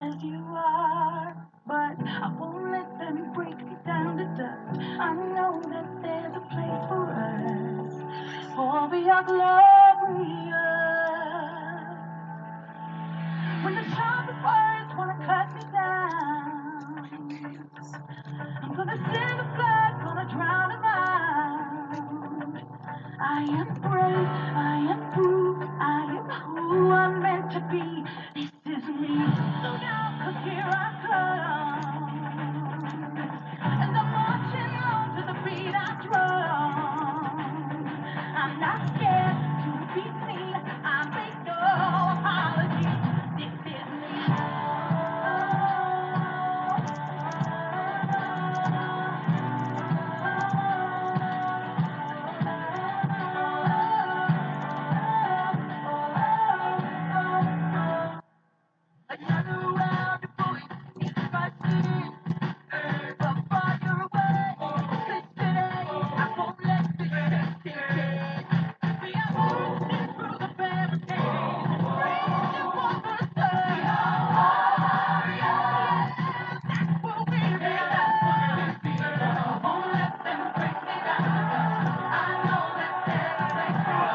as you are, but I won't let them break me down to dust. I know that there's a place for us, for we are glorious. When the sharpest words wanna cut me down, I'm gonna send the blood, gonna drown them out. I am brave, I am true, I am who I'm meant to be. This is me. Look out, 'cause here I come. And I'm marching on to the beat I drum. I'm not scared to be seen. I make no apologies. This is me. Another round of bullets if I see the fire away. This today, I won't let this shit sink in. We are moving through the barricades, reaching for the sun. That's what we be. I won't let them break me down. I know that there's a place for us.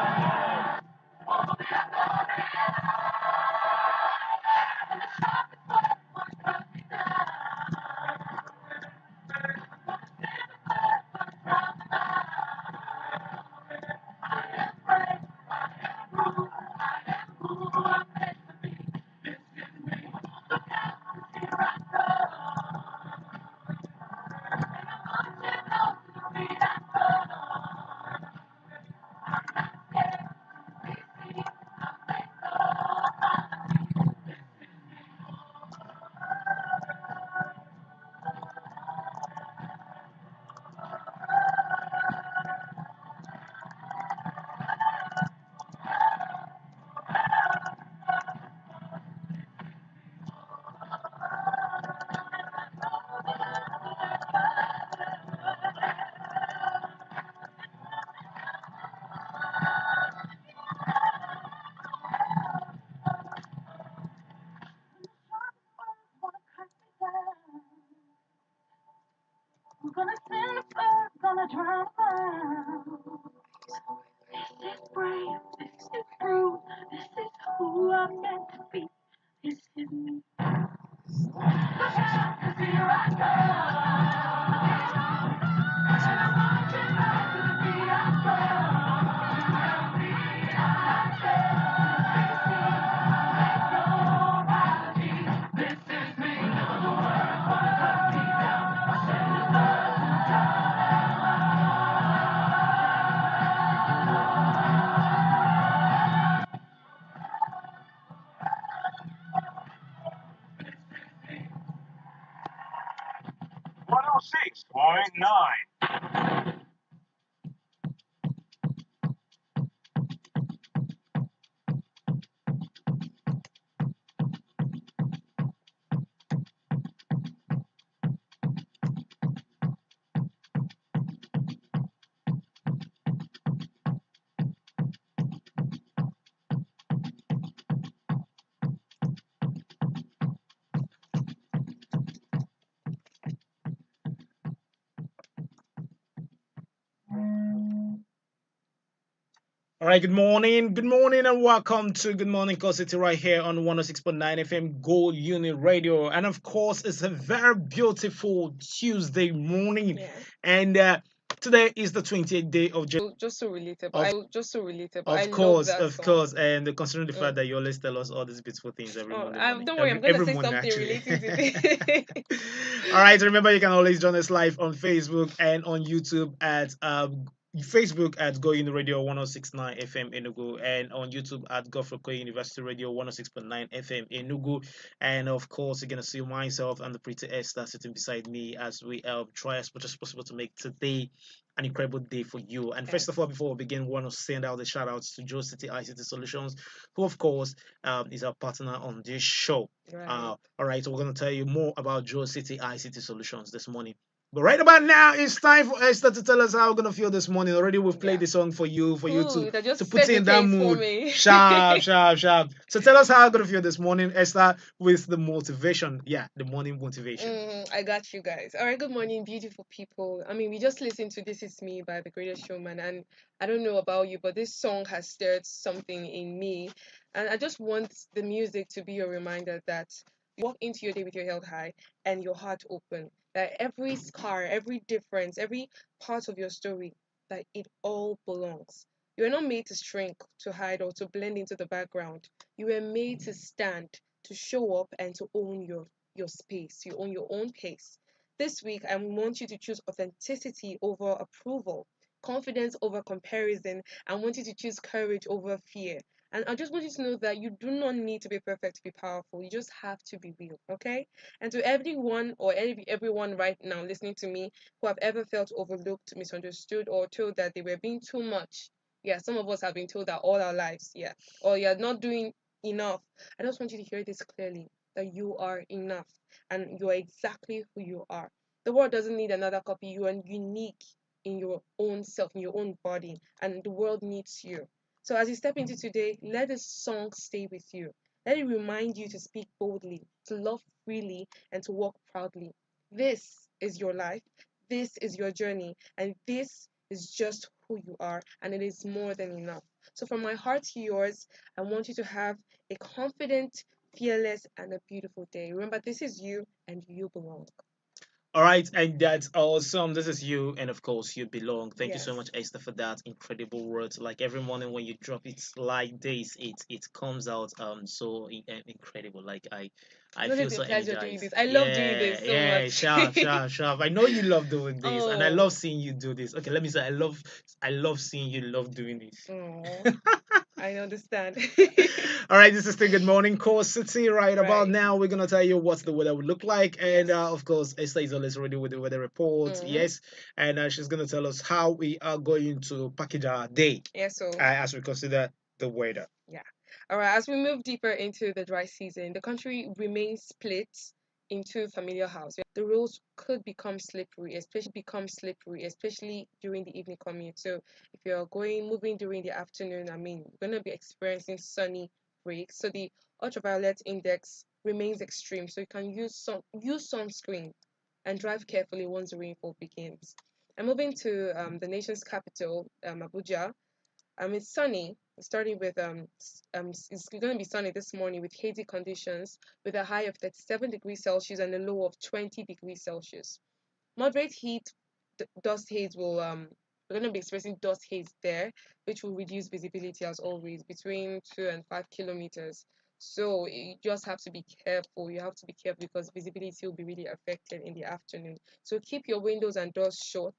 I'm gonna send the flood, gonna drown out. This is brave, this is true, this is who I'm meant to be. This is me. Look out, 'cause here I come. And I'm marching on to the beat I drum. I'm no apologies. This is me. The words wanna cut me down. I send the blood to die. 106.9. All right, good morning, and welcome to Good Morning Call City right here on 106.9 FM Gold Unit Radio. And of course, it's a very beautiful Tuesday morning, Yeah. and today is the 28th day of Just so relatable. of Just so relatable. I of love course, that of song. course, and considering the fact Mm. that you always tell us all these beautiful things every Oh, Monday morning, don't worry, every I'm gonna every say morning something actually. relating to this. All right, remember you can always join us live on Facebook and on YouTube at Facebook at Going Radio 1069 FM Enugu, and on YouTube at Godfrey Okoye University Radio 106.9 FM Enugu. And of course, you're gonna see myself and the pretty Esther sitting beside me as we try as much as possible to make today an incredible day for you. And first of all, Yes. before we begin, we want to send out the shout outs to Joe City ICT Solutions, who of course is our partner on this show. Right. All right, so we're going to tell you more about Joe City ICT Solutions this morning. But right about now, it's time for Esther to tell us how we're gonna feel this morning. Already we've played Yeah. the song for you Cool. to That just put set you the in that pace for mood. me. Sharp, sharp, sharp. So tell us how we're gonna feel this morning, Esther, with the motivation. Yeah, the morning motivation. I got you guys. All right, good morning, beautiful people. I mean, we just listened to This Is Me by The Greatest Showman, and I don't know about you, but this song has stirred something in me. And I just want the music to be a reminder that you walk into your day with your head high and your heart open. That every scar, every difference, every part of your story, that it all belongs. You are not made to shrink, to hide, or to blend into the background. You were made to stand, to show up, and to own your space. You own your own pace. This week, I want you to choose authenticity over approval, confidence over comparison. I want you to choose courage over fear. And I just want you to know that you do not need to be perfect to be powerful. You just have to be real, okay? And to everyone or everyone right now listening to me who have ever felt overlooked, misunderstood, or told that they were being too much. Yeah, some of us have been told that all our lives, yeah. Or you're not doing enough. I just want you to hear this clearly that you are enough and you are exactly who you are. The world doesn't need another copy. You are unique in your own self, in your own body, and the world needs you. So as you step into today, let this song stay with you. Let it remind you to speak boldly, to love freely, and to walk proudly. This is your life. This is your journey. And this is just who you are. And it is more than enough. So from my heart to yours, I want you to have a confident, fearless, and a beautiful day. Remember, this is you and you belong. All right, and that's awesome. This is you, and of course, you belong. Thank you so Yes. much, Esther, for that incredible words. Like every morning when you drop it like this, it comes out so incredible. Like I It's always feel a so pleasure doing energized. this. I love doing Yeah, this so yeah, much. sharp, sharp, sharp. I know you love doing this, and I Oh, love seeing you do this. Okay, let me say I love seeing you love doing this. oh, I understand. All right, this is the Good Morning Core City. Right about Right. now, we're gonna tell you what the weather would look like, and Yes. of course, Esther is always ready with the weather report. Mm-hmm. Yes, and she's gonna tell us how we are going to package our day Yeah, so as we consider the weather. yeah. All right, as we move deeper into the dry season, the country remains split into familiar house. The roads could become slippery, especially during the evening commute. So if you're moving during the afternoon, I mean, you're gonna be experiencing sunny breaks. So the ultraviolet index remains extreme. So you can use sunscreen and drive carefully once the rainfall begins. And moving to the nation's capital, Abuja, it's sunny, starting with it's going to be sunny this morning with hazy conditions, with a high of 37 degrees Celsius and a low of 20 degrees Celsius. Moderate heat, dust haze will we're going to be experiencing dust haze there, which will reduce visibility as always between 2 and 5 kilometers. So you just have to be careful. You have to be careful because visibility will be really affected in the afternoon. So keep your windows and doors shut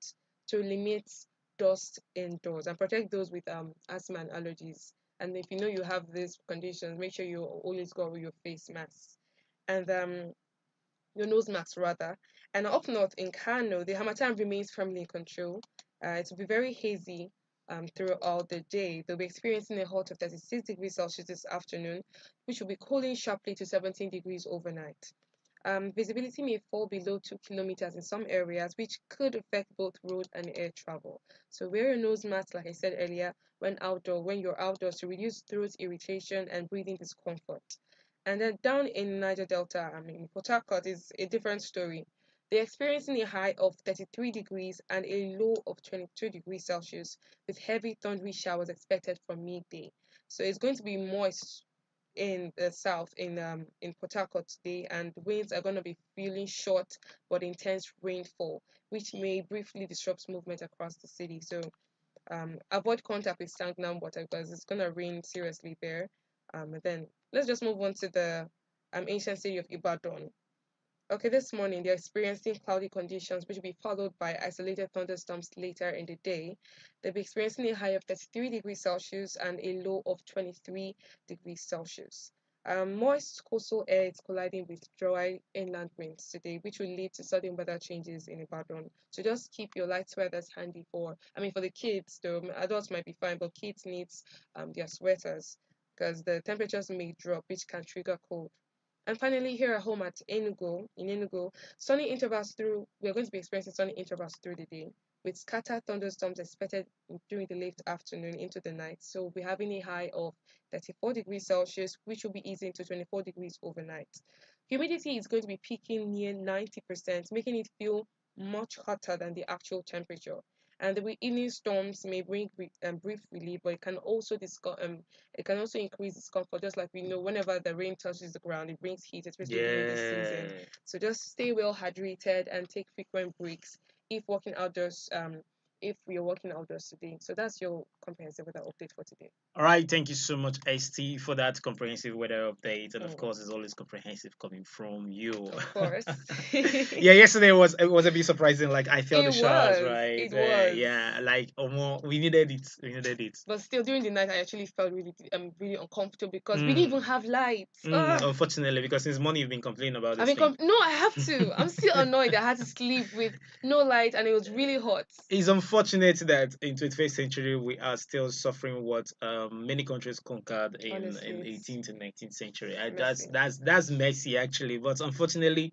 to limit dust indoors and protect those with asthma and allergies. And if you know you have these conditions, make sure you always go with your face mask and your nose mask rather. And up north in Kano, the Hamatan remains firmly in control. It will be very hazy throughout the day. They'll be experiencing a hot of 36 degrees Celsius this afternoon, which will be cooling sharply to 17 degrees overnight. Visibility may fall below 2 kilometers in some areas, which could affect both road and air travel. So wear a nose mask, like I said earlier, when you're outdoors to reduce throat irritation and breathing discomfort. And then down in Niger Delta, I mean, Port Harcourt is a different story. They're experiencing a high of 33 degrees and a low of 22 degrees Celsius, with heavy thundery showers expected from midday. So it's going to be moist in the south in Port Harcourt today, and winds are going to be feeling short but intense rainfall, which may briefly disrupt movement across the city. So avoid contact with stagnant water because it's going to rain seriously there. And then let's just move on to the ancient city of Ibadan. Okay, this morning they're experiencing cloudy conditions, which will be followed by isolated thunderstorms later in the day. They'll be experiencing a high of 33 degrees Celsius and a low of 23 degrees Celsius. Moist coastal air is colliding with dry inland winds today, which will lead to sudden weather changes in Ibadan. So just keep your light sweaters handy for the kids, though adults might be fine, but kids need their sweaters because the temperatures may drop, which can trigger cold. And finally, here at home at in Enugu, sunny intervals through, we're going to be experiencing sunny intervals through the day with scattered thunderstorms expected during the late afternoon into the night. So we'll be having a high of 34 degrees Celsius, which will be easing to 24 degrees overnight. Humidity is going to be peaking near 90%, making it feel much hotter than the actual temperature. And the evening storms may bring brief relief, but it can also increase discomfort. Just like we know, whenever the rain touches the ground, it brings heat, especially during this season. Yeah. So just stay well hydrated and take frequent breaks if walking outdoors. If we are walking outdoors today. So that's your comprehensive weather update for today. All right, thank you so much, ST, for that comprehensive weather update, and of Mm. course, it's always comprehensive coming from you. Of course. Yeah, yesterday was a bit surprising. Like I felt the It showers, was. right? It was. Yeah, like we needed it. We needed it. But still, during the night, I actually felt really uncomfortable because we didn't even have lights. Unfortunately, because since morning you've been complaining about I this mean, thing. no, I have to. I'm still annoyed. I had to sleep with no light, and it was really hot. It's unfortunate that in 21st century we are still suffering what many countries conquered in Honestly, it's 18th and 19th century. messy. That's messy actually, but unfortunately,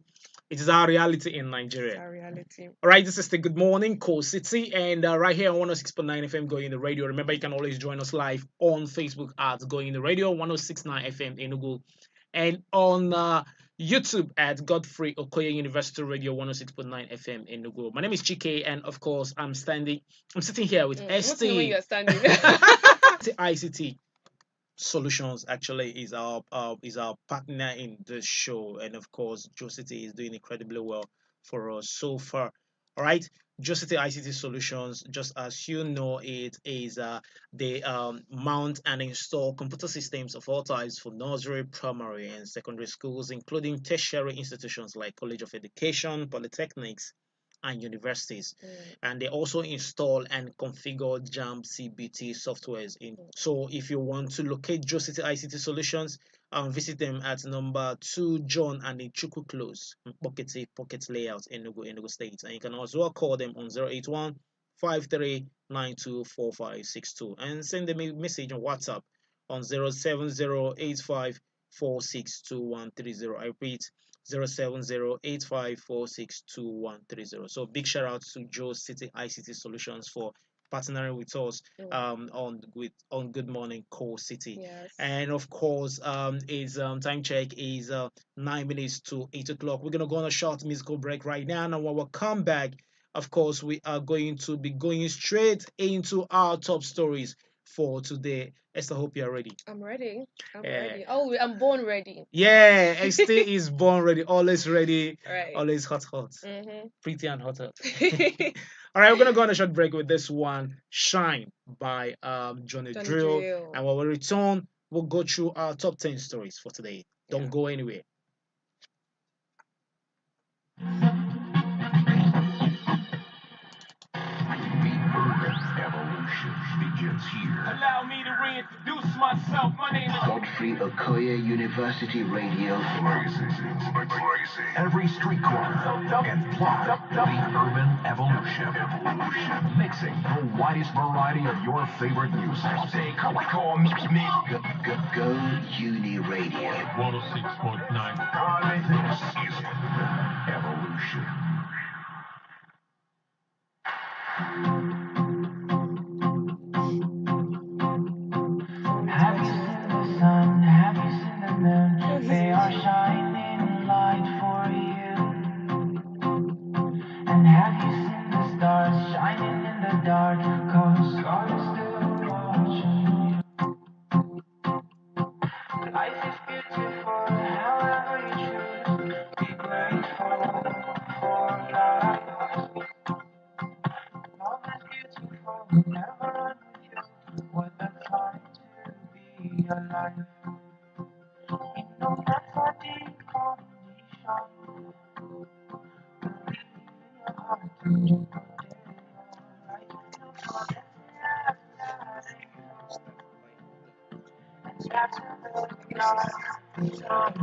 it is our reality in It's Nigeria. our reality. All right, this is the Good Morning Coal City, and right here on 106.9 FM Going in the Radio. Remember, you can always join us live on Facebook at Going in the Radio 106.9 FM Enugu, and on YouTube at Godfrey Okoye University Radio 106.9 FM Enugu. My name is Chike, and of course, I'm sitting here with I want to know when Esther. you're standing. ICT Solutions actually is our partner in this show, and of course, Josity is doing incredibly well for us so far. All right, Josity ICT Solutions, just as you know, it is they mount and install computer systems of all types for nursery, primary, and secondary schools, including tertiary institutions like College of Education, polytechnics, and universities. And they also install and configure JAM CBT softwares in. So if you want to locate Joe City ICT Solutions, visit them at number 2 John and Chuku Close, Pocket Layout, Enugu State. And you can also call them on 081 53924562 and send them a message on WhatsApp on 07085462130. I repeat, 07085462130. So big shout out to Joe City ICT Solutions for partnering with us on Good Morning Coal City. Yes. And of course, is time check is 9 minutes to 8 o'clock. We're gonna go on a short musical break right now, and when we come back, of course, we are going to be going straight into our top stories for today. Esther, hope you're ready. I'm ready. I'm Yeah. ready. Oh, I'm born ready. Yeah, Esther is born ready, always ready, Right. always hot, Mm-hmm. pretty and hot. All right, we're gonna go on a short break with this one, "Shine" by Johnny Johnny Drill, Drill. and when we return, we'll go through our top 10 stories for today. Don't Yeah. go anywhere. Evolution begins here. Allow me to reintroduce myself. My name is Godfrey Okoye University Radio. Blazing. Every street corner and plot the urban evolution. Mixing the widest variety of your favorite music. Say, call me. Go Uni Radio. 106.9. This is Evolution. Have you seen the sun? Have you seen the moon? They are shining light for you. And have you seen the stars shining in the dark? 'Cause God is still watching you. Life is beautiful, however you choose. Be grateful for life. Love is beautiful, never unusual. What a time to be alive. No matter the condition, believe in your heart and you will get right. Look for the and start to look beyond the sun.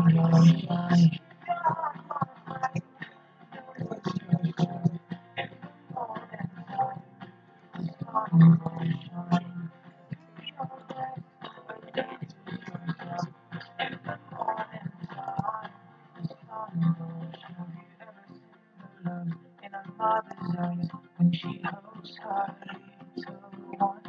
tied to one.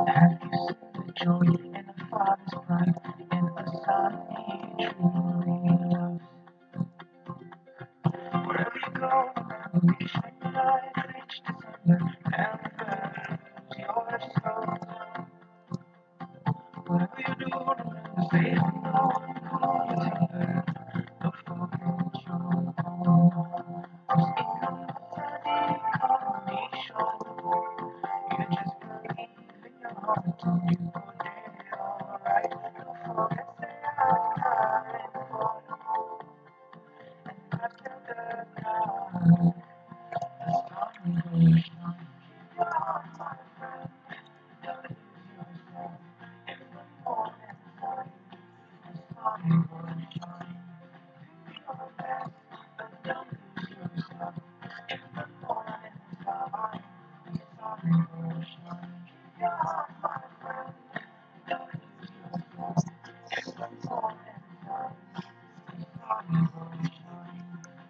Have you seen the joy in a father's pride in a son he truly loves? Wherever you go, remember you shine your light, reach December, never lose your soul. Whatever you do, remember faith and love, call you tender. Don't forget your home. Cause in the condition, you just believe in your heart and you go there alright. Don't forget say I'm kind for and after the night, the sun will shine. Your heart, my friend, don't lose yourself in the morning time. The sun will shine. Do your best, but don't lose yourself in the morning time. The sun will shine. Your heart, my friend, don't lose yourself in the morning time. The sun will shine.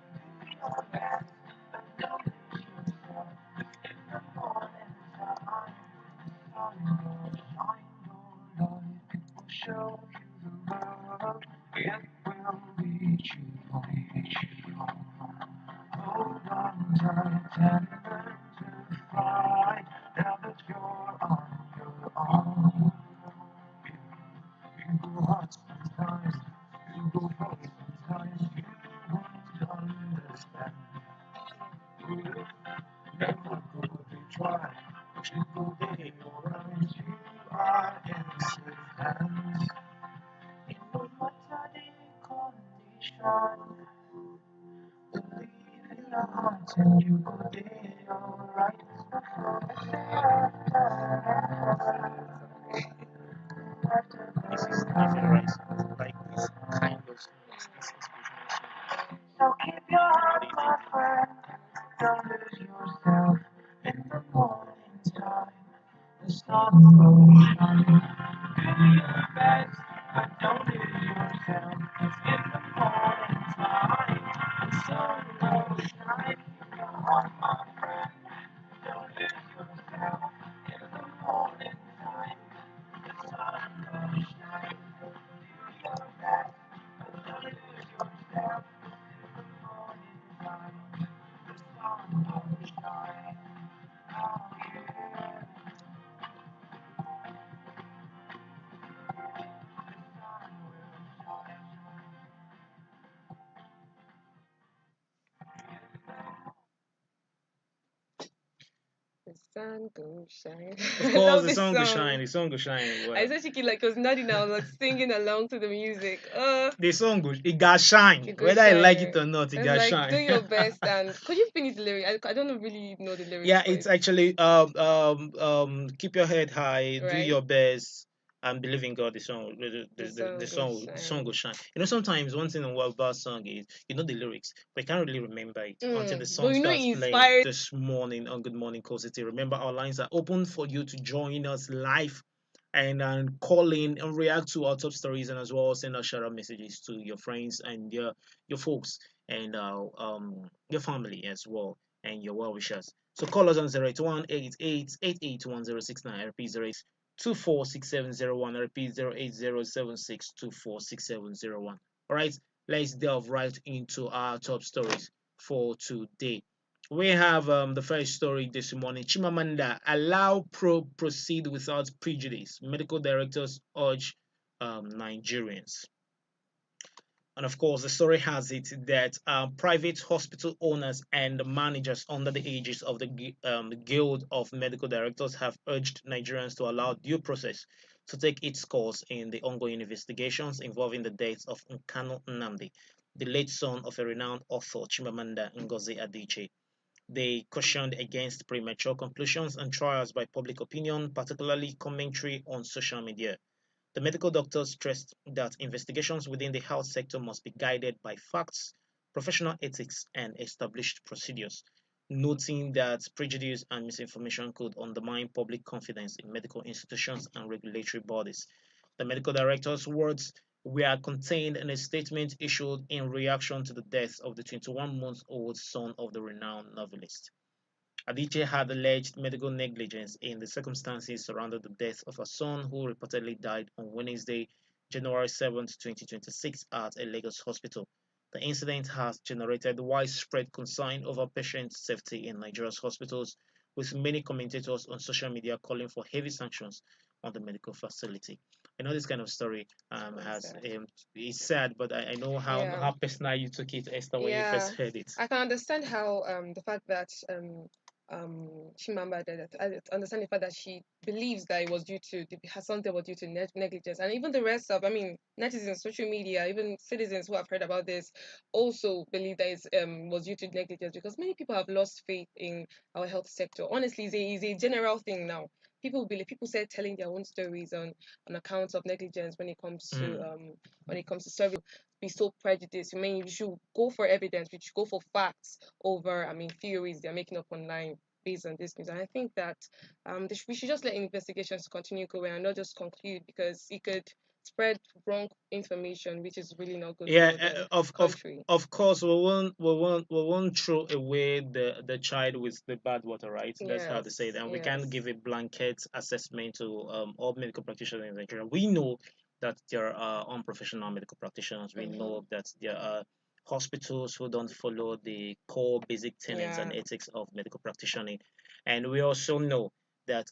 Do your best, but don't lose yourself in the morning time. The sun will shine. Your light will show you the road. It will lead you home. Hold on tight and learn to fly. Now that you're on your own. You go hard sometimes, you go far sometimes, you won't understand. Never go to try, but you go there, alright. You are in safe hands. In no matter the condition, believe in your heart and you go there, alright. This is nothing right. Like this kind of songs, this inspirational song. So keep your heart, my friend. Don't lose yourself in the morning time. The sun will shine. Do your best, but don't lose yourself. 'Cause in the morning time, the sun will shine. Keep your heart, my friend. Don't lose yourself in the morning time. The sun will shine. Do your best, but don't lose yourself in the morning time. The sun will shine. Oh yeah. The sun go shine. Of I course, love the this song will song. shine. The song will shine. I Well, saw Chike like was nodding out, like singing along to the music. the song will it got shine. You go Whether I like shine. it or not, it It's got like do shine. your best and could you finish the lyric? I don't really know the lyrics Yeah, for it's it, actually keep your head high, do right? your best, and believe in God. The song, The sun go the song shine. will shine. You know, sometimes one thing about song is you know the lyrics, but you can't really remember it until the But song you know starts it playing. inspired. This morning on Good Morning Coast City, remember our lines are open for you to join us live and call in and react to our top stories and as well send us shout out messages to your friends and your folks and your family as well and your well wishers. So call us on 08188881069. I repeat 082467001. I repeat 08076246701. All right, let's delve right into our top stories for today. We have the first story this morning. Chimamanda, allow proceed without prejudice. Medical directors urge Nigerians. And of course, the story has it that private hospital owners and managers under the aegis of the Guild of Medical Directors have urged Nigerians to allow due process to take its course in the ongoing investigations involving the deaths of Nkanu Nnamdi, the late son of a renowned author Chimamanda Ngozi Adichie. They cautioned against premature conclusions and trials by public opinion, particularly commentary on social media. The medical doctors stressed that investigations within the health sector must be guided by facts, professional ethics, and established procedures, noting that prejudice and misinformation could undermine public confidence in medical institutions and regulatory bodies. The medical director's words were contained in a statement issued in reaction to the death of the 21-month-old son of the renowned novelist. Adichie had alleged medical negligence in the circumstances surrounding the death of her son, who reportedly died on Wednesday, January 7th, 2026, at a Lagos hospital. The incident has generated widespread concern over patient safety in Nigeria's hospitals, with many commentators on social media calling for heavy sanctions on the medical facility. I know this kind of story Very has sad. it's sad, but I know Yeah. how personal you took it, Esther, when you Yeah, first heard it. I can understand how the fact that Chimamba did it. I understand the fact that she believes that it was due to her son death was due to negligence, and even the rest of, I mean, netizens, social media, even citizens who have heard about this also believe that it was due to negligence, because many people have lost faith in our health sector. Honestly, it's a general thing now. People start telling their own stories on accounts of negligence when it comes to service, be so prejudiced. I mean, you should go for evidence. We should go for facts over, I mean, theories they're making up online based on this news. And I think that we should just let investigations continue going and not just conclude, because it could spread wrong information, which is really not good Yeah, for the of country. of course we won't throw away the child with the bad water, right? That's how they say it, Yes, and we can't yes. give a blanket assessment to all medical practitioners in Nigeria. We know that there are unprofessional medical practitioners. We Mm-hmm. know that there are hospitals who don't follow the core basic tenets and Yeah. ethics of medical practitioning, and we also know that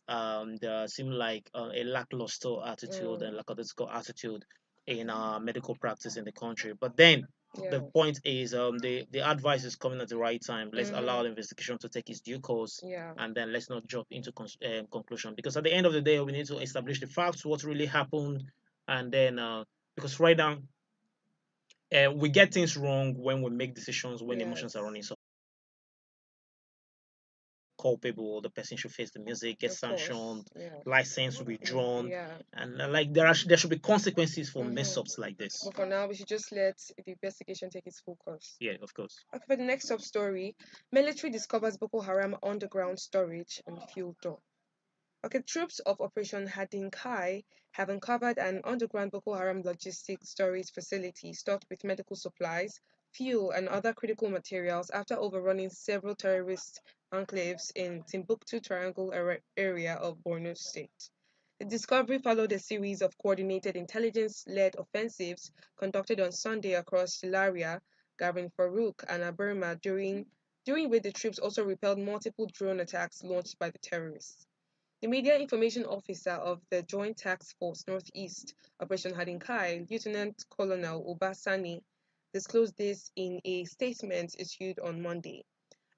there seem like a lackluster attitude Mm, and lackadaisical attitude in medical practice in the country. But then the yeah. point is, the advice is coming at the right time. Let's allow Mm-hmm. the investigation to take its due course, Yeah. and then let's not jump into conclusion. Because at the end of the day, we need to establish the facts, what really happened, and then because right now we get things wrong when we make decisions when emotions are Yes. running. So culpable, the person should face the music, get Of course. sanctioned, Yeah. license withdrawn, Yeah. and like there should be consequences for mess Mm-hmm. ups like this. But for now, we should just let the investigation take its full course. Yeah, of course. Okay, for the next sub story, military discovers Boko Haram underground storage and fuel dump. Okay, troops of Operation Hadinkai have uncovered an underground Boko Haram logistics storage facility stocked with medical supplies, fuel, and other critical materials after overrunning several terrorist enclaves in Timbuktu Triangle area of Borno State. The discovery followed a series of coordinated intelligence-led offensives conducted on Sunday across Hilaria, Gavin Farouk, and Aberma, during which the troops also repelled multiple drone attacks launched by the terrorists. The Media Information Officer of the Joint Task Force Northeast, Operation Hadinkai, Lieutenant Colonel Obasani, disclosed this in a statement issued on Monday.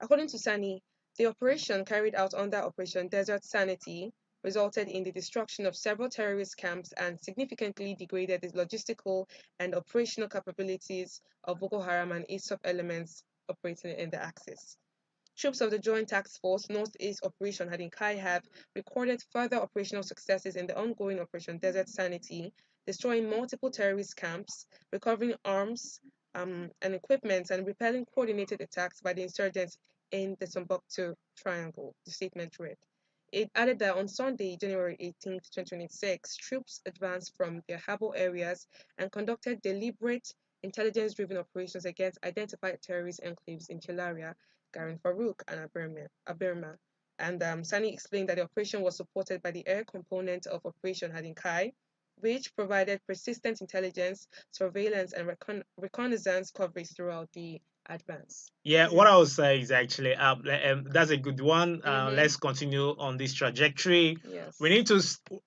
According to Sani, the operation carried out under Operation Desert Sanity resulted in the destruction of several terrorist camps and significantly degraded the logistical and operational capabilities of Boko Haram and its sub-elements operating in the axis. Troops of the Joint Task Force Northeast Operation Hadinkai have recorded further operational successes in the ongoing Operation Desert Sanity, destroying multiple terrorist camps, recovering arms and equipment, and repelling coordinated attacks by the insurgents in the Timbuktu Triangle, the statement read. It added that on Sunday, January 18th, 2026, troops advanced from their harbor areas and conducted deliberate intelligence-driven operations against identified terrorist enclaves in Chilaria, Garin Farouk, and Aberma. And Sani explained that the operation was supported by the air component of Operation Hadinkai, which provided persistent intelligence, surveillance, and reconnaissance coverage throughout the advance. Yeah, This what I is. would say is actually that's a good one. Mm-hmm. Let's continue on this trajectory. We Yes. need to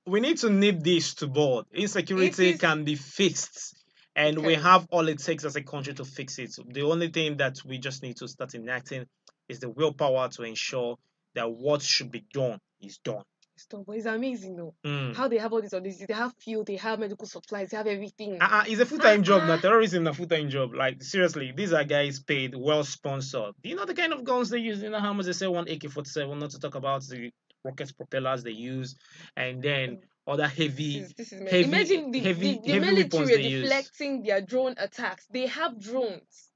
we need to nip this to board. It Insecurity is. can be fixed, It and we can. have all it takes as a country to fix it. The only thing that we just need to start enacting is the willpower to ensure that what should be done is done. Stop, but it's amazing though. Mm. How they have all this on this. They have fuel, they have medical supplies, they have everything. It's a full-time job now. Uh-uh. Terrorism is a full-time job. Like seriously, these are guys paid, well sponsored. Do you know the kind of guns they use? You know how much they sell one AK-47, not to talk about the rocket propellers they use, and then other Imagine the heavy weapons military they use. deflecting their drone attacks. They have drones.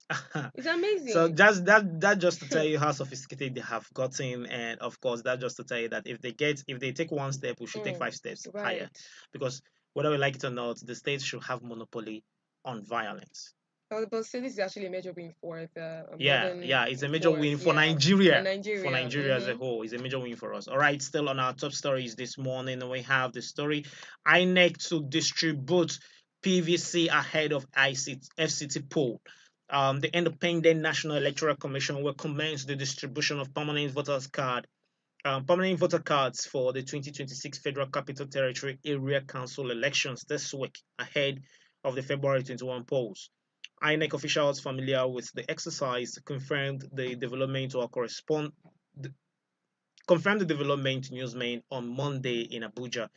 It's So amazing. just that just to tell you how sophisticated they have gotten, and of course that just to tell you that if they take one step, we should take Mm, 5 steps higher, right. because whether we like it or not, the state should have monopoly on violence. But still, this is actually a major win for the Yeah, northern yeah, it's a major for win for yeah for Nigeria. For Nigeria. Nigeria as a whole, it's a major win for us. All right, still on our top stories this morning, we have the story INEC to distribute PVC ahead of FCT poll. The Independent National Electoral Commission will commence the distribution of permanent voter cards for the 2026 Federal Capital Territory Area Council elections this week ahead of the February 21 polls. INEC officials familiar with the exercise confirmed the development to newsmen on Monday in Abuja.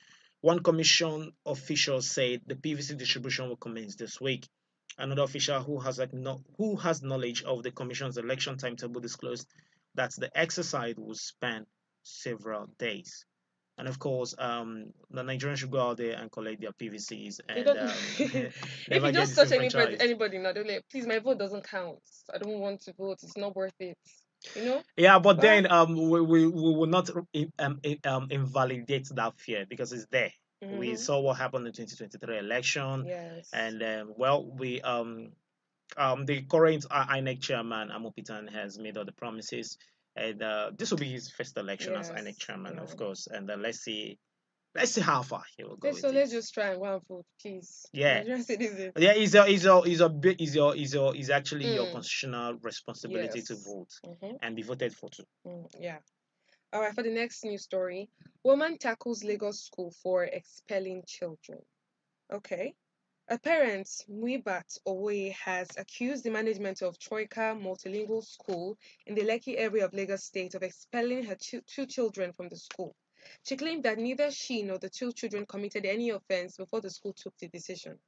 One commission official said the PVC distribution will commence this week. Another official who has knowledge of the commission's election timetable disclosed that the exercise will span several days. And of course, the Nigerians should go out there and collect their PVCs You and don't. If you never get just touch disenfranchised. anybody now, they're like, please, my vote doesn't count. I don't want to vote. It's not worth it. You know? Yeah, but Well, then we will not invalidate that fear because it's there. We mm-hmm. saw what happened in 2023 election, Yes. and the current INEC chairman Amopitan has made all the promises, and this will be his first election as Yes. INEC chairman, Yeah. of course. And let's see how far he will go with So let's it. just try and go and vote, please. Yeah, Nigerian citizens. yeah, is actually your Mm. constitutional responsibility to Yes. vote Mm-hmm. and be voted for too. Yeah. All right. For the next news story, woman tackles Lagos school for expelling children. Okay. A parent, Muibat Owoye, has accused the management of Troika Multilingual School in the Lekki area of Lagos State of expelling her two children from the school. She claimed that neither she nor the two children committed any offense before the school took the decision.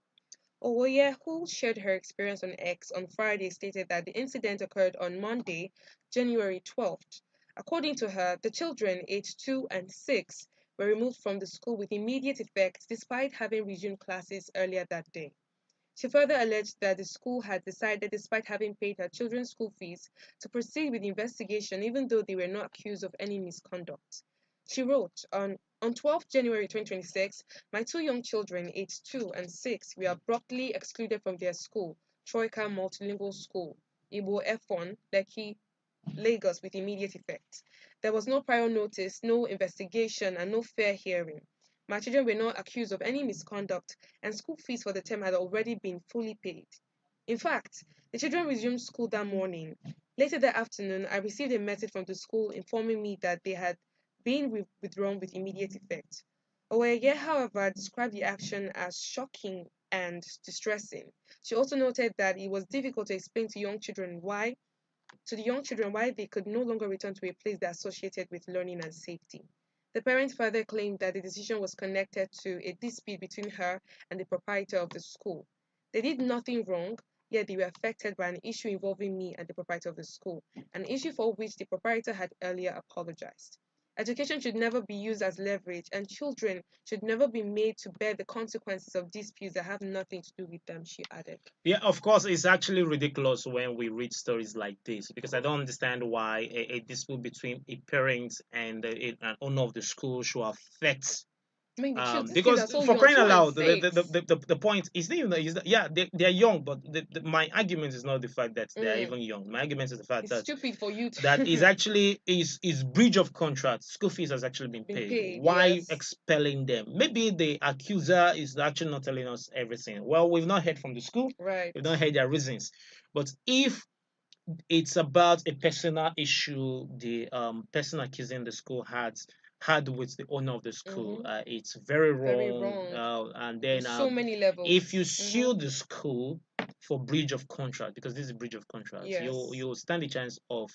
Owoye, who shared her experience on X on Friday, stated that the incident occurred on Monday, January 12th. According to her, the children, aged 2 and 6, were removed from the school with immediate effect despite having resumed classes earlier that day. She further alleged that the school had decided, despite having paid her children's school fees, to proceed with the investigation even though they were not accused of any misconduct. She wrote, on 12th January 2026, my two young children, aged 2 and 6, were abruptly excluded from their school, Troika Multilingual School, Ibo F1, Lekki, Lagos, with immediate effect. There was no prior notice, no investigation, and no fair hearing. My children were not accused of any misconduct, and school fees for the term had already been fully paid. In fact, the children resumed school that morning. Later that afternoon, I received a message from the school informing me that they had been withdrawn with immediate effect. Owoye, however, described the action as shocking and distressing. She also noted that it was difficult to explain to the young children why they could no longer return to a place that associated with learning and safety. The parents further claimed that the decision was connected to a dispute between her and the proprietor of the school. They did nothing wrong, yet they were affected by an issue involving me and the proprietor of the school, an issue for which the proprietor had earlier apologized. Education should never be used as leverage, and children should never be made to bear the consequences of disputes that have nothing to do with them, she added. Yeah, of course, it's actually ridiculous when we read stories like this because I don't understand why a dispute between a parent and an owner of the school should affect. I mean, these kids Because are so for young, crying 2 out and loud, 6. the point is that, yeah, they're young, but my argument is not the fact that they're Mm. even young. My argument is the fact It's that stupid for you that is to actually is breach of contract. School fees has actually been been paid. paid, Why yes. expelling them? Maybe the accuser is actually not telling us everything. Well, we've not heard from the school. Right. We've not heard their reasons. But if it's about a personal issue the person accusing the school had with the owner of the school, Mm-hmm. it's very Very wrong. wrong And on then so many if you levels. sue the school for breach of contract, because this is breach of contract, Yes. you stand a chance of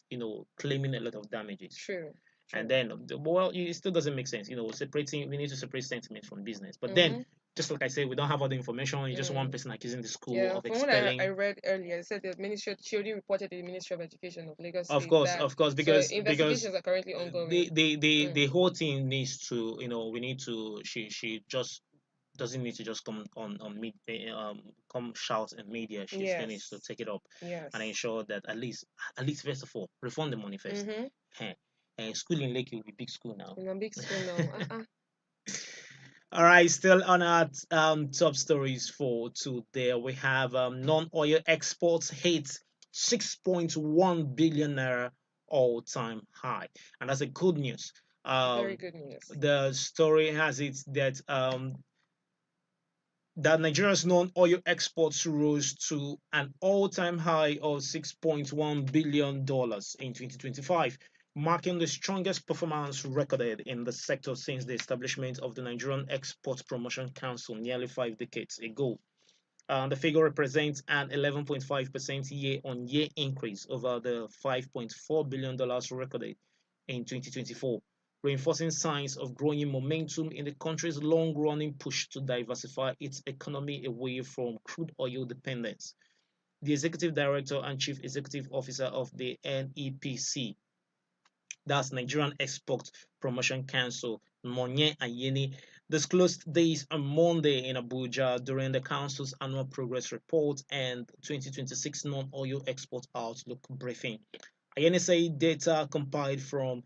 claiming a lot of damages. True. And True. then, well, it still doesn't make sense. Separating, we need to separate sentiment from business. But then, Mm-hmm. just like I said, we don't have all the information. It's just one Mm. person accusing the school Yeah, of from what I expelling. read earlier, it said the ministry she already reported to the Ministry of Education of Lagos Of State course, that of course, so because investigations are currently ongoing. the Mm. whole thing needs to, we need to. She just doesn't need to just come shout in media. She still needs to Yes. take it up and Yes. ensure that at least first of all, refund the money first. Mm-hmm. And school in Lake will be big school now. In a big school now. All right, still on our top stories for today. We have non-oil exports hit 6.1 billion naira all-time high, and that's a good news. Very Um, good news. the story has it that Nigeria's non-oil exports rose to an all-time high of $6.1 billion in 2025, marking the strongest performance recorded in the sector since the establishment of the Nigerian Export Promotion Council nearly 5 decades ago. The figure represents an 11.5% year-on-year increase over the $5.4 billion recorded in 2024, reinforcing signs of growing momentum in the country's long-running push to diversify its economy away from crude oil dependence. The executive director and chief executive officer of the NEPC, that's Nigerian Export Promotion Council, Monye Ayeni, disclosed this on Monday in Abuja during the council's annual progress report and 2026 non-oil export outlook briefing. Ayeni said data compiled from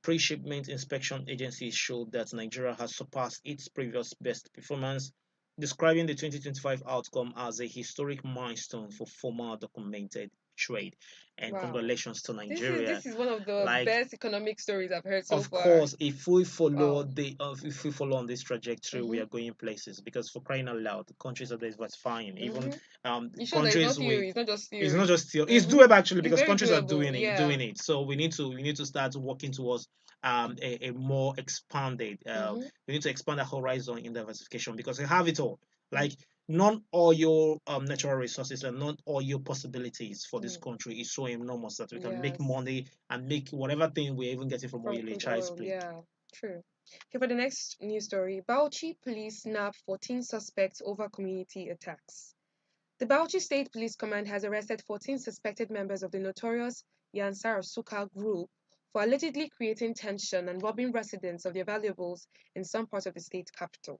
pre-shipment inspection agencies showed that Nigeria has surpassed its previous best performance, describing the 2025 outcome as a historic milestone for formal documented trade. And Wow. congratulations to This is Nigeria. this is one of the Like, best economic stories I've heard so of far. course, Wow. if we follow on this trajectory, we Mm-hmm. are going places because for crying out loud, the countries are diversifying. Even Mm-hmm. You sure that it's not countries with theory? It's not just it's not theory. just still it's Mm-hmm. doable actually It's because very countries are doable. Yeah. doing it. So we need to start working towards a more expanded Mm-hmm. we need to expand the horizon in diversification because we have it all. Like non-oil natural resources and non-oil possibilities for this Mm. country is so enormous that we can make Yes. money and make whatever thing we're even getting from From oil a crude child's oil. play. Yeah. True. Okay, for the next news story, Bauchi police snap 14 suspects over community attacks. The Bauchi State Police Command has arrested 14 suspected members of the notorious Yansar Suka group for allegedly creating tension and robbing residents of their valuables in some parts of the state capital.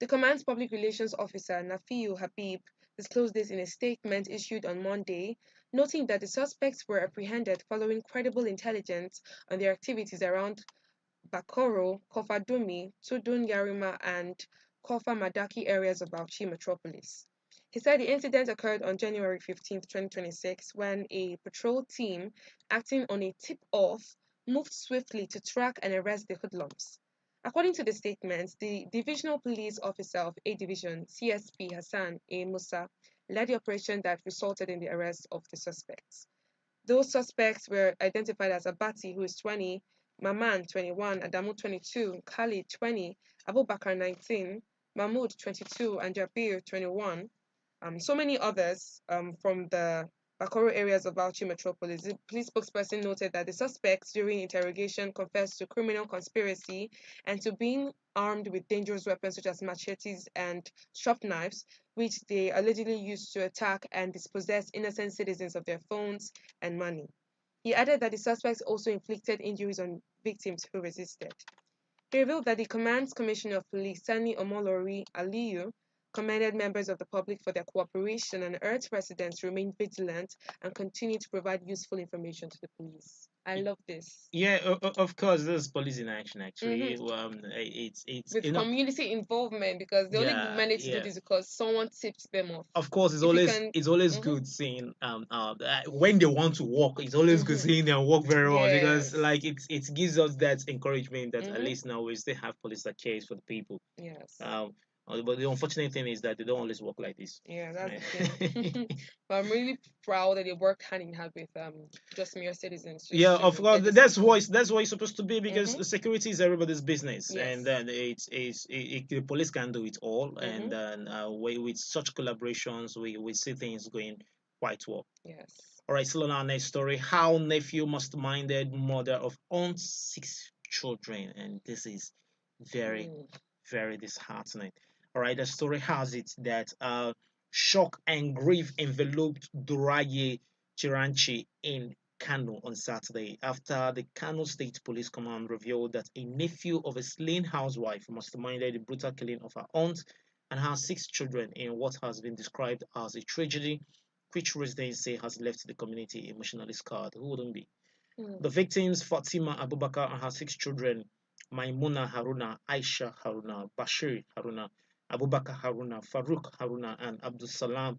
The command's public relations officer, Nafiu Habib, disclosed this in a statement issued on Monday, noting that the suspects were apprehended following credible intelligence on their activities around Bakoro, Kofadumi, Tudun Yarima, and Kofa Madaki areas of Bauchi metropolis. He said the incident occurred on January 15, 2026, when a patrol team, acting on a tip off, moved swiftly to track and arrest the hoodlums. According to the statement, the Divisional Police Officer of A Division, CSP Hassan A. Musa, led the operation that resulted in the arrest of the suspects. Those suspects were identified as Abati, who is 20, Maman, 21, Adamu, 22, Khalid, 20, Abubakar, 19, Mahmoud, 22, and Jabir, 21. So many others from the Bakoro areas of Bauchi metropolis. The police spokesperson noted that the suspects during interrogation confessed to criminal conspiracy and to being armed with dangerous weapons such as machetes and sharp knives, which they allegedly used to attack and dispossess innocent citizens of their phones and money. He added that the suspects also inflicted injuries on victims who resisted. He revealed that the Command's Commissioner of Police, Sani Omolori Aliyu, commended members of the public for their cooperation and urged residents to remain vigilant and continue to provide useful information to the police. I love this. Yeah, of course, this is police in action. Actually, Hmm it's With community involvement, because they only yeah, managed to do yeah. this because someone tipped them off. Of course, If you can, it's always hmm good seeing when they want to walk. It's always good hmm seeing them walk very well because yes, like it gives us that encouragement that at hmm least now we still have police that cares for the people. yes. Um, but the unfortunate thing is that they don't always work like this. Yeah, that's the thing. Right? But I'm really proud that they worked hand in hand with just mere citizens Yeah, just of to course. get these people. That's what it's supposed to be because Mm-hmm. security is everybody's business, and Yes. then the police can do it all, and Mm-hmm. then with such collaborations, we see things going quite well. Yes. All right, still on our next story. How nephew masterminded mother of own 6 children, and this is very, Mm. very disheartening. All right, the story has it that shock and grief enveloped Duraye Chiranchi in Kano on Saturday after the Kano State Police Command revealed that a nephew of a slain housewife masterminded the brutal killing of her aunt and her 6 children in what has been described as a tragedy which residents say has left the community emotionally scarred. Who wouldn't be? Mm. The victims, Fatima Abubakar and her 6 children, Maimuna Haruna, Aisha Haruna, Bashir Haruna, Abubakar Haruna, Farouk Haruna, and Abdul Salam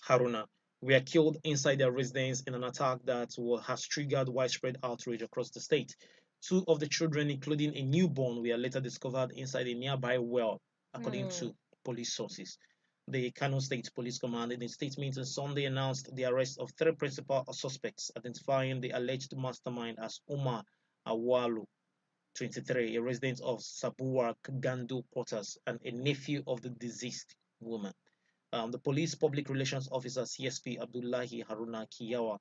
Haruna were killed inside their residence in an attack that has triggered widespread outrage across the state. Two of the children, including a newborn, were later discovered inside a nearby well, according Hmm. to police sources. The Kano State Police Command, in a statement on Sunday, announced the arrest of three principal suspects, identifying the alleged mastermind as Umar Awalu, 23, a resident of Sabuwar Gandu Quarters and a nephew of the deceased woman. The police public relations officer CSP Abdullahi Haruna Kiyawa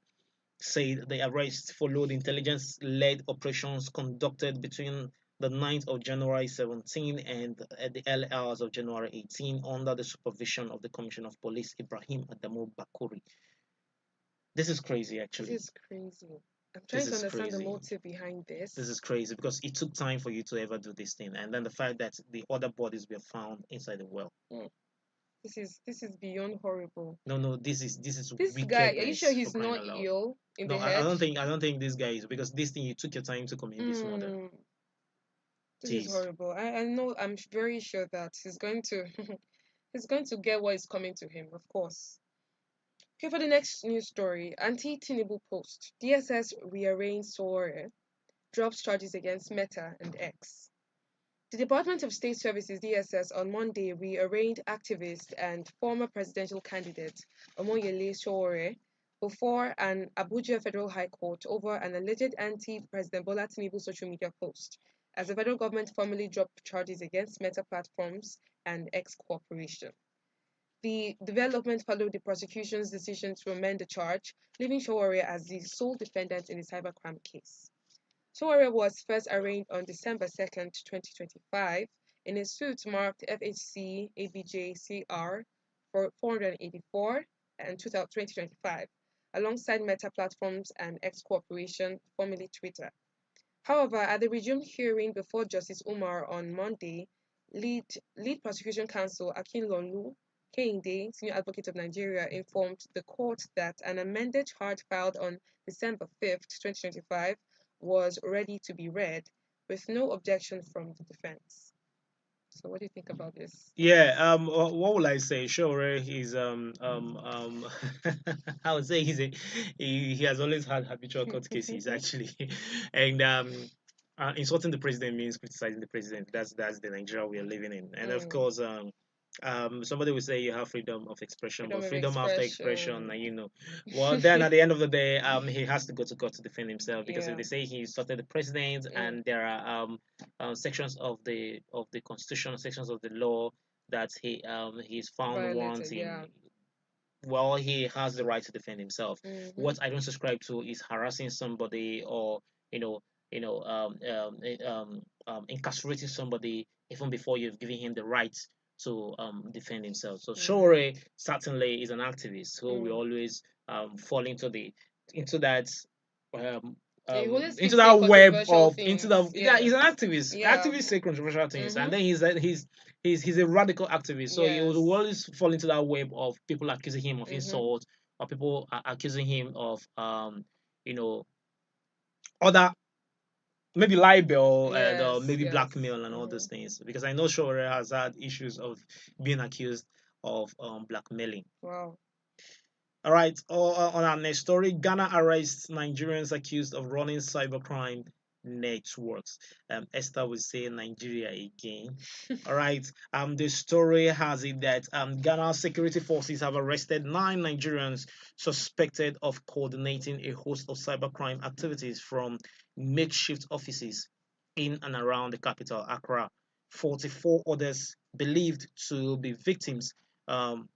said the arrest followed intelligence-led operations conducted between the 9th of January 17 and at the early hours of January 18 under the supervision of the Commissioner of Police Ibrahim Adamu Bakuri. This is crazy, This actually. is crazy. I'm This trying to is understand the crazy. motive behind This this. is crazy because it took time for you to ever do this thing, and then the fact that the other bodies were found inside the well. Hmm. This is beyond horrible. No, no, this is This guy, are you sure wickedness for he's crying not out loud. ill in No, the I head? don't think this guy is because this thing you took your time to commit this murder. Hmm. This is Jeez. horrible. I know. I'm very sure that he's going to he's going to get what is coming to him, of course. Okay, for the next news story, anti-Tinubu post. DSS rearranged Sowore, drops charges against Meta and X. The Department of State Services (DSS) on Monday rearranged activist and former presidential candidate Omoyele Sowore before an Abuja Federal High Court over an alleged anti-President Bola Tinubu social media post, as the federal government formally dropped charges against Meta Platforms and X Corporation. The development followed the prosecution's decision to amend the charge, leaving Sowore as the sole defendant in the cybercrime case. Sowore was first arraigned on December 2nd, 2025, in a suit marked FHC ABJ CR for 484 and 2025, alongside Meta Platforms and X Corporation, formerly Twitter. However, at the resumed hearing before Justice Umar on Monday, lead prosecution counsel Akinlolu Kehinde, senior advocate of Nigeria, informed the court that an amended charge filed on December 5th, 2025, was ready to be read, with no objection from the defense. So, what do you think about this? Yeah. What will I say? Sure. He's I would say he has always had habitual court cases actually, and insulting the president means criticizing the president. That's the Nigeria we are living in, and of Mm, course somebody will say you have freedom of expression, freedom but of freedom after expression, expression. well, then at the end of the day, he has to go to court to defend himself because if Yeah. they say he insulted the president, Mm, and there are sections of the constitution, sections of the law that he's found violated. wanting, Yeah. well, he has the right to defend himself. Mm-hmm. What I don't subscribe to is harassing somebody or you know incarcerating somebody even before you've given him the right to defend himself. So Mm, Shore certainly is an activist who will mm. always fall into that um, Yeah, he always into keeps saying that web controversial of into the things. yeah, Yeah. he's an activist. Yeah. Activists say controversial things, and Mm-hmm. then he's a radical activist. So he will Yes. always fall into that web of people accusing him of Mm-hmm. insult or people accusing him of you know other maybe libel and Yes. maybe Yes. blackmail and all Mm-hmm. those things because I know Shore has had issues of being accused of blackmailing. Wow. All right. On our next story, Ghana arrests Nigerians accused of running cybercrime networks. Esther will say Nigeria again. All right. The story has it that Ghana security forces have arrested 9 Nigerians suspected of coordinating a host of cybercrime activities from makeshift offices in and around the capital, Accra. 44 others believed to be victims um,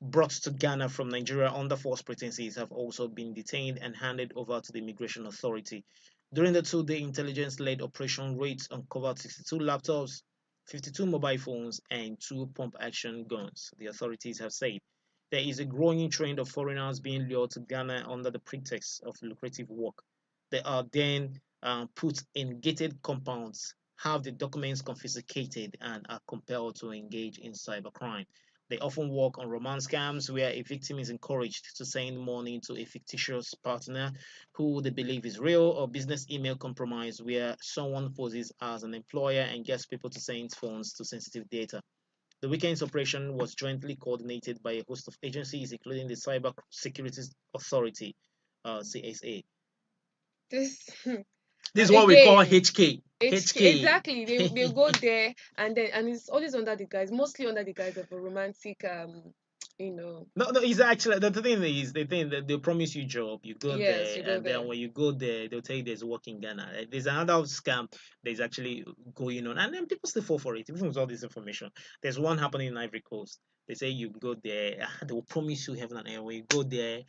brought to Ghana from Nigeria under false pretenses have also been detained and handed over to the immigration authority. During the 2-day intelligence-led operation, raids uncovered 62 laptops, 52 mobile phones, and 2 pump-action guns, the authorities have said. There is a growing trend of foreigners being lured to Ghana under the pretext of lucrative work. They are then put in gated compounds, have the documents confiscated, and are compelled to engage in cybercrime. They often work on romance scams where a victim is encouraged to send money to a fictitious partner who they believe is real, or business email compromise where someone poses as an employer and gets people to send funds to sensitive data. The weekend's operation was jointly coordinated by a host of agencies, including the Cyber Security Authority, CSA. This This is what we call again, HK. exactly. They go there, and it's always under the guise, mostly under the guise of a romantic you know. No, it's actually the thing is the thing that they promise you job, you go Yes, there, you go and there. then when you go there, they'll tell you there's work in Ghana. There's another scam that's actually going on, and then people still fall for it, even with all this information. There's one happening in Ivory Coast. They say you go there, they will promise you heaven and earth. When you go there,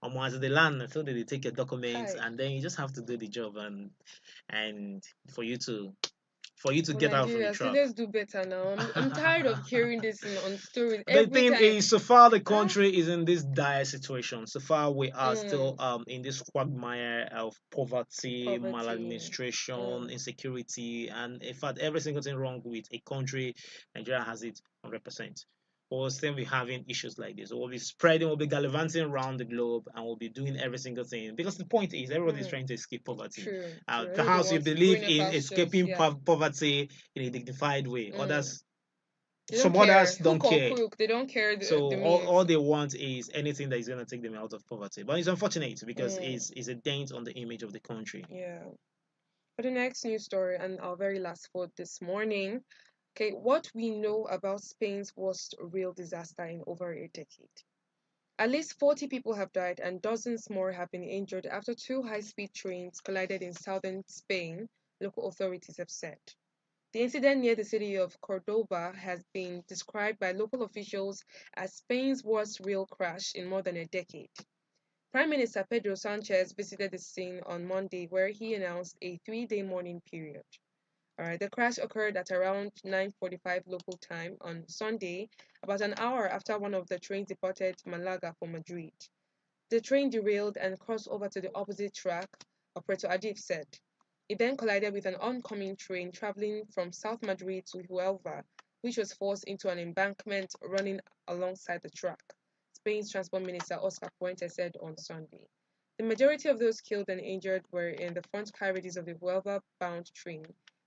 once they land, so they take your documents, Hi. and then you just have to do the job, and for you to But get out from the Nigeria, trap. students do better now. I'm tired of hearing this on stories The every thing time. is, so far the Ah, country is in this dire situation. So far we are still mm, in this quagmire of poverty, poverty. maladministration, Mm, insecurity, and in fact every single thing wrong with a country. Nigeria has it 100%. We'll still be having issues like this. We'll be spreading, we'll be gallivanting around the globe, and we'll be doing every single thing. Because the point is, everybody's mm. trying to escape poverty. True, true. Everybody Perhaps you wants believe greener in pastures. escaping Yeah. poverty in a dignified way. Mm. They don't Some others care. don't Hook or care. crook, they don't care So the all means. they want is anything that is going to take them out of poverty. But it's unfortunate because Mm, it's a dent on the image of the country. yeah. For the next news story and our very last vote this morning. Okay, what we know about Spain's worst rail disaster in over a decade. At least 40 people have died and dozens more have been injured after two high-speed trains collided in southern Spain, local authorities have said. The incident near the city of Cordoba has been described by local officials as Spain's worst rail crash in more than a decade. Prime Minister Pedro Sanchez visited the scene on Monday, where he announced a 3-day mourning period. The crash occurred at around 9:45 local time on Sunday, about an hour after one of the trains departed Malaga for Madrid. The train derailed and crossed over to the opposite track, Operator Adif said. It then collided with an oncoming train traveling from South Madrid to Huelva, which was forced into an embankment running alongside the track, Spain's Transport Minister Oscar Puente said on Sunday. The majority of those killed and injured were in the front carriages of the Huelva-bound train,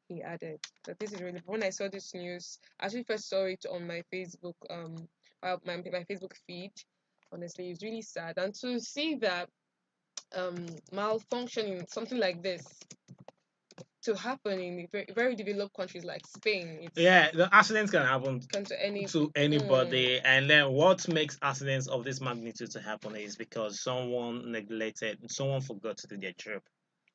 he added. That this is really, when I saw this news, I actually first saw it on my Facebook my Facebook feed. Honestly, it's really sad. And to see that malfunctioning, something like this, to happen in very, very developed countries like Spain, Yeah, the accidents can happen can to any. to anybody, and then what makes accidents of this magnitude to happen is because someone forgot to do their job.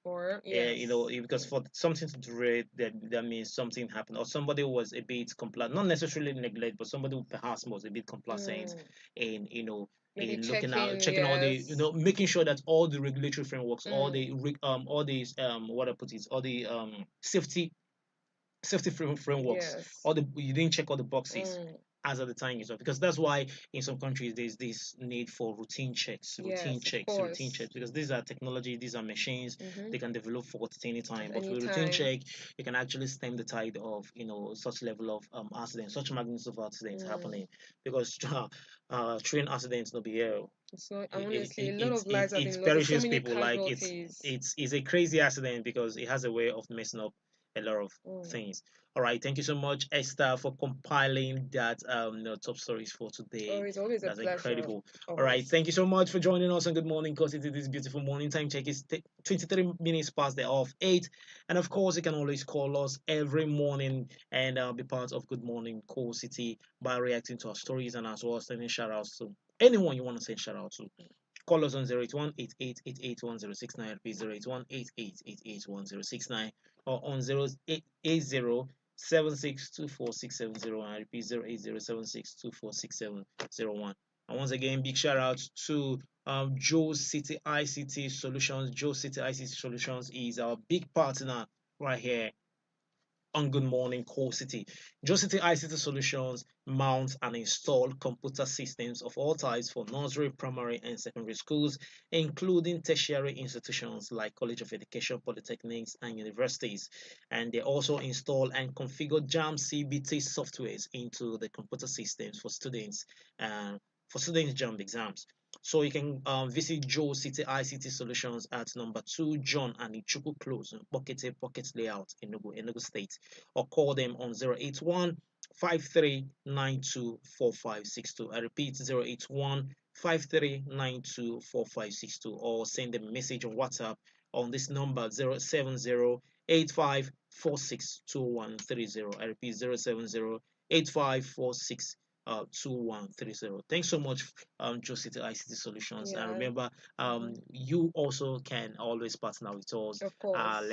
Or Yeah, yes. because for something to derail, that means something happened, or somebody was a bit complacent, not necessarily neglect, but somebody who perhaps was a bit complacent in Maybe in checking, checking all the yes. making sure that all the regulatory frameworks, all these what I put is all the safety frameworks, Yes. all the you didn't check all the boxes Mm, as at the time is up, because that's why in some countries there's this need for yes, of routine course. checks, because these are technology, these are machines, Mm-hmm. they can develop fault at any time. At But any with routine time. check, you can actually stem the tide of such level of accidents, such magnitude of accidents Mm. happening, because train accidents no be here. It's not, and It, honestly, a lot of lives have it been lost. There's so perishes many people. Like casualties. it's a crazy accident because it has a way of messing up a lot of Mm. things. All right, thank you so much, Esther, for compiling that top stories for Oh, today. it's always a That's pleasure. incredible. All right, Always. thank you so much for joining us, and good morning, because it is this beautiful morning. Time check is 23 minutes past the hour of 8, and of course you can always call us every morning and be part of Good Morning Call City by reacting to our stories, and as well as sending shout outs to anyone you want to send shout out to. Call us on 081-8888-1069, repeat 081-8888-1069, or on 080-7624-6701, I repeat 080-7624-6701. And once again, big shout out to Joe City ICT Solutions. Joe City ICT Solutions is our big partner right here on Good Morning Core City. Joe City ICT Solutions mount and install computer systems of all types for nursery, primary, and secondary schools, including tertiary institutions like College of Education, polytechnics, and universities. And they also install and configure JAM CBT softwares into the computer systems uh, for students JAM exams. So you can visit Joe City ICT Solutions at number 2 John and Ichuku Close, Pocket Layout, Enugu State, or call them on 081 53924562. I repeat 081 53924562, or send them a message on WhatsApp on this number 07085462130. I repeat 0708546 2130. Thanks so much, Joe City ICT Solutions. And Yeah. remember, Mhm. you also can always partner with us. Of course. Let's